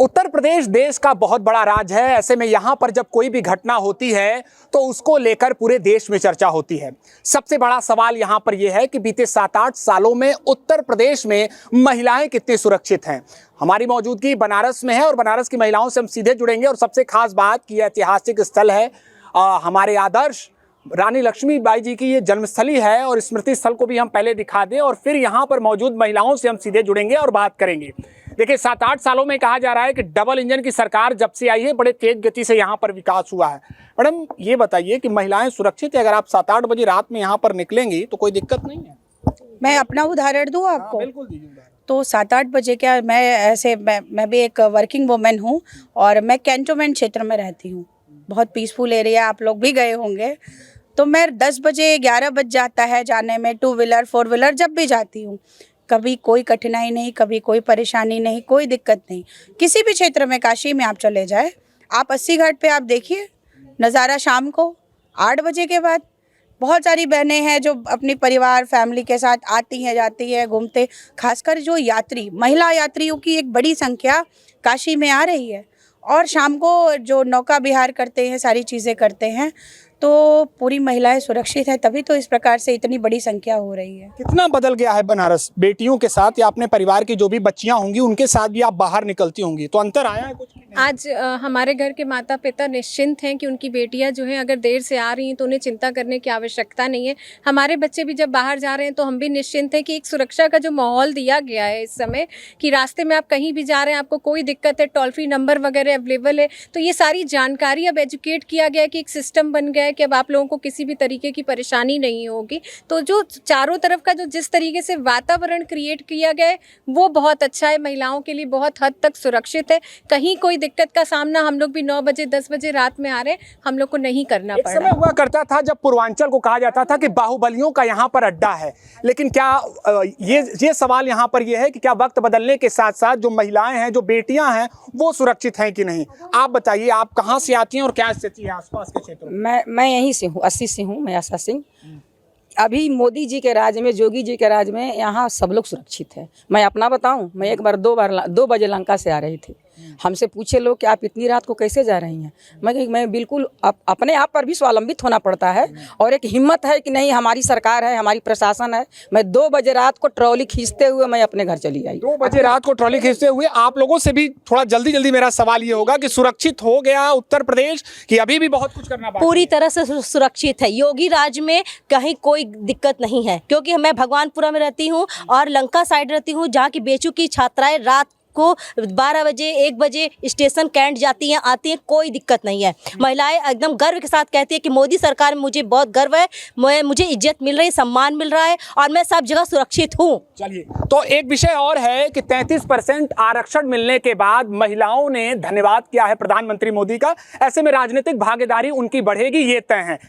उत्तर प्रदेश देश का बहुत बड़ा राज्य है। ऐसे में यहाँ पर जब कोई भी घटना होती है तो उसको लेकर पूरे देश में चर्चा होती है। सबसे बड़ा सवाल यहाँ पर यह है कि बीते 7-8 सालों में उत्तर प्रदेश में महिलाएं कितनी सुरक्षित हैं। हमारी मौजूदगी बनारस में है और बनारस की महिलाओं से हम सीधे जुड़ेंगे। और सबसे खास बात कि यह ऐतिहासिक स्थल है, हमारे आदर्श रानी लक्ष्मीबाई जी की ये जन्मस्थली है और स्मृति स्थल को भी हम पहले दिखा दें और फिर यहाँ पर मौजूद महिलाओं से हम सीधे जुड़ेंगे और बात करेंगे। देखिए, 7-8 सालों में कहा जा रहा है कि डबल इंजन की सरकार जब से आई है बड़े तेज गति से यहाँ पर विकास हुआ है। मैडम, ये बताइए कि महिलाएं सुरक्षित है? अगर आप 7-8 बजे रात में यहाँ पर निकलेंगी तो कोई दिक्कत नहीं है? मैं अपना उदाहरण दूं आपको? बिल्कुल दीजिए। तो 7-8 बजे क्या, मैं भी एक वर्किंग वुमेन हूँ और मैं कैंटोनमेंट क्षेत्र में रहती हूँ। बहुत पीसफुल एरिया, आप लोग भी गए होंगे। तो मैं 10 बजे 11 बज जाता है जाने में, 2 व्हीलर 4 व्हीलर जब भी जाती हूँ। कभी कोई कठिनाई नहीं, कभी कोई परेशानी नहीं, कोई दिक्कत नहीं। किसी भी क्षेत्र में, काशी में आप चले जाए, आप 80 घाट पे आप देखिए नज़ारा शाम को 8 बजे के बाद। बहुत सारी बहनें हैं जो अपनी परिवार फैमिली के साथ आती हैं, जाती हैं, घूमते। खासकर जो यात्री, महिला यात्रियों की एक बड़ी संख्या काशी में आ रही है और शाम को जो नौका विहार करते हैं, सारी चीज़ें करते हैं, तो पूरी महिलाएं सुरक्षित हैं। तभी तो इस प्रकार से इतनी बड़ी संख्या हो रही है। कितना बदल गया है बनारस बेटियों के साथ, या अपने परिवार की जो भी बच्चियां होंगी उनके साथ भी आप बाहर निकलती होंगी, तो अंतर आया है कुछ? आज हमारे घर के माता पिता निश्चिंत हैं कि उनकी बेटियां जो हैं अगर देर से आ रही हैं तो उन्हें चिंता करने की आवश्यकता नहीं है। हमारे बच्चे भी जब बाहर जा रहे हैं तो हम भी निश्चिंत हैं कि एक सुरक्षा का जो माहौल दिया गया है इस समय, कि रास्ते में आप कहीं भी जा रहे हैं, आपको कोई दिक्कत है, टोल फ्री नंबर वगैरह अवेलेबल है। तो ये सारी जानकारी अब एजुकेट किया गया है कि एक सिस्टम बन गया है कि अब आप लोगों को किसी भी तरीके की परेशानी नहीं होगी। तो जो चारों तरफ का जो जिस तरीके से वातावरण क्रिएट किया गया है वो बहुत अच्छा है, महिलाओं के लिए बहुत हद तक सुरक्षित है। कहीं कोई दिक्कत का सामना हम लोग भी 9 बजे 10 बजे रात में आ रहे हैं, हम लोग को नहीं करना पड़ा। समय हुआ करता था जब पूर्वांचल को कहा जाता था कि बाहुबलियों का यहाँ पर अड्डा है, लेकिन क्या ये सवाल यहाँ पर ये है कि क्या वक्त बदलने के साथ साथ जो महिलाएं हैं, जो बेटियां हैं, वो सुरक्षित हैं कि नहीं? आप बताइए, आप कहाँ से आती हैं और क्या स्थिति है आसपास के क्षेत्रों में? मैं यहीं से हूँ, 80 से हूँ, मैं आशा सिंह। अभी मोदी जी के राज में, योगी जी के राज में यहाँ सब लोग सुरक्षित है। मैं अपना बताऊँ, मैं एक बार 2 बजे लंका से आ रही थी। हमसे पूछे लोग कि आप इतनी रात को कैसे जा रही हैं? मैं बिल्कुल अपने आप पर भी स्वावलंबित होना पड़ता है और एक हिम्मत है कि नहीं, हमारी सरकार है, हमारी प्रशासन है। मैं 2 बजे रात को ट्रॉली खींचते हुए मैं अपने घर चली आई। 2 बजे रात को ट्रॉली खींचते हुए। आप लोगों से भी थोड़ा जल्दी मेरा सवाल ये होगा कि सुरक्षित हो गया उत्तर प्रदेश कि अभी भी बहुत कुछ करना बाकी? पूरी तरह से सुरक्षित है। योगी राज में कहीं कोई दिक्कत नहीं है, क्योंकि मैं भगवानपुरा में रहती हूँ और लंका साइड रहती हूँ, जहाँ की बेचू की छात्राएं रात को 12 बजे 1 बजे स्टेशन कैंट जाती हैं, आती हैं, कोई दिक्कत नहीं है। महिलाएं एकदम गर्व के साथ कहती है कि मोदी सरकार में मुझे बहुत गर्व है, मुझे इज्जत मिल रही है, सम्मान मिल रहा है और मैं सब जगह सुरक्षित हूँ। चलिए, तो एक विषय और है कि 33% आरक्षण मिलने के बाद महिलाओं ने धन्यवाद किया है प्रधानमंत्री मोदी का। ऐसे में राजनीतिक भागीदारी उनकी बढ़ेगी, ये तय है।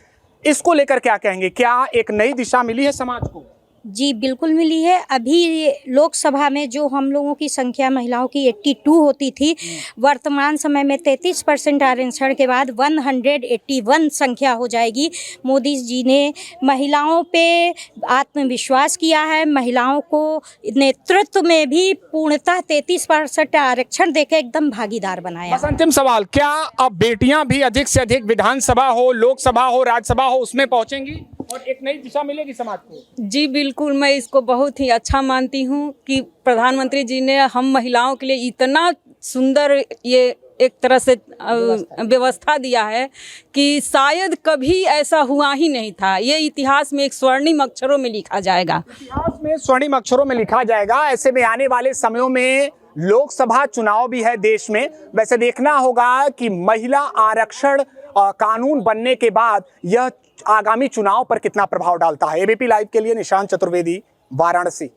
इसको लेकर क्या कहेंगे? क्या एक नई दिशा मिली है समाज को? जी बिल्कुल मिली है। अभी लोकसभा में जो हम लोगों की संख्या महिलाओं की 82 होती थी, वर्तमान समय में 33% आरक्षण के बाद 181 संख्या हो जाएगी। मोदी जी ने महिलाओं पे आत्मविश्वास किया है, महिलाओं को नेतृत्व में भी पूर्णतः 33% आरक्षण देकर एकदम भागीदार बनाया। बस अंतिम सवाल, क्या अब बेटियां भी अधिक से अधिक विधानसभा हो, लोकसभा हो, राज्यसभा हो, उसमें पहुंचेंगी और एक नई दिशा मिलेगी समाज को? जी बिल्कुल, मैं इसको बहुत ही अच्छा मानती हूँ कि प्रधानमंत्री जी ने हम महिलाओं के लिए इतना सुंदर ये एक तरह से व्यवस्था दिया है कि शायद कभी ऐसा हुआ ही नहीं था। ये इतिहास में एक स्वर्णिम अक्षरों में लिखा जाएगा। इतिहास में स्वर्णिम अक्षरों में लिखा जाएगा। ऐसे में आने वाले समयों में लोकसभा चुनाव भी है देश में। वैसे देखना होगा कि महिला आरक्षण कानून बनने के बाद यह आगामी चुनाव पर कितना प्रभाव डालता है। एबीपी लाइव के लिए निशांत चतुर्वेदी, वाराणसी।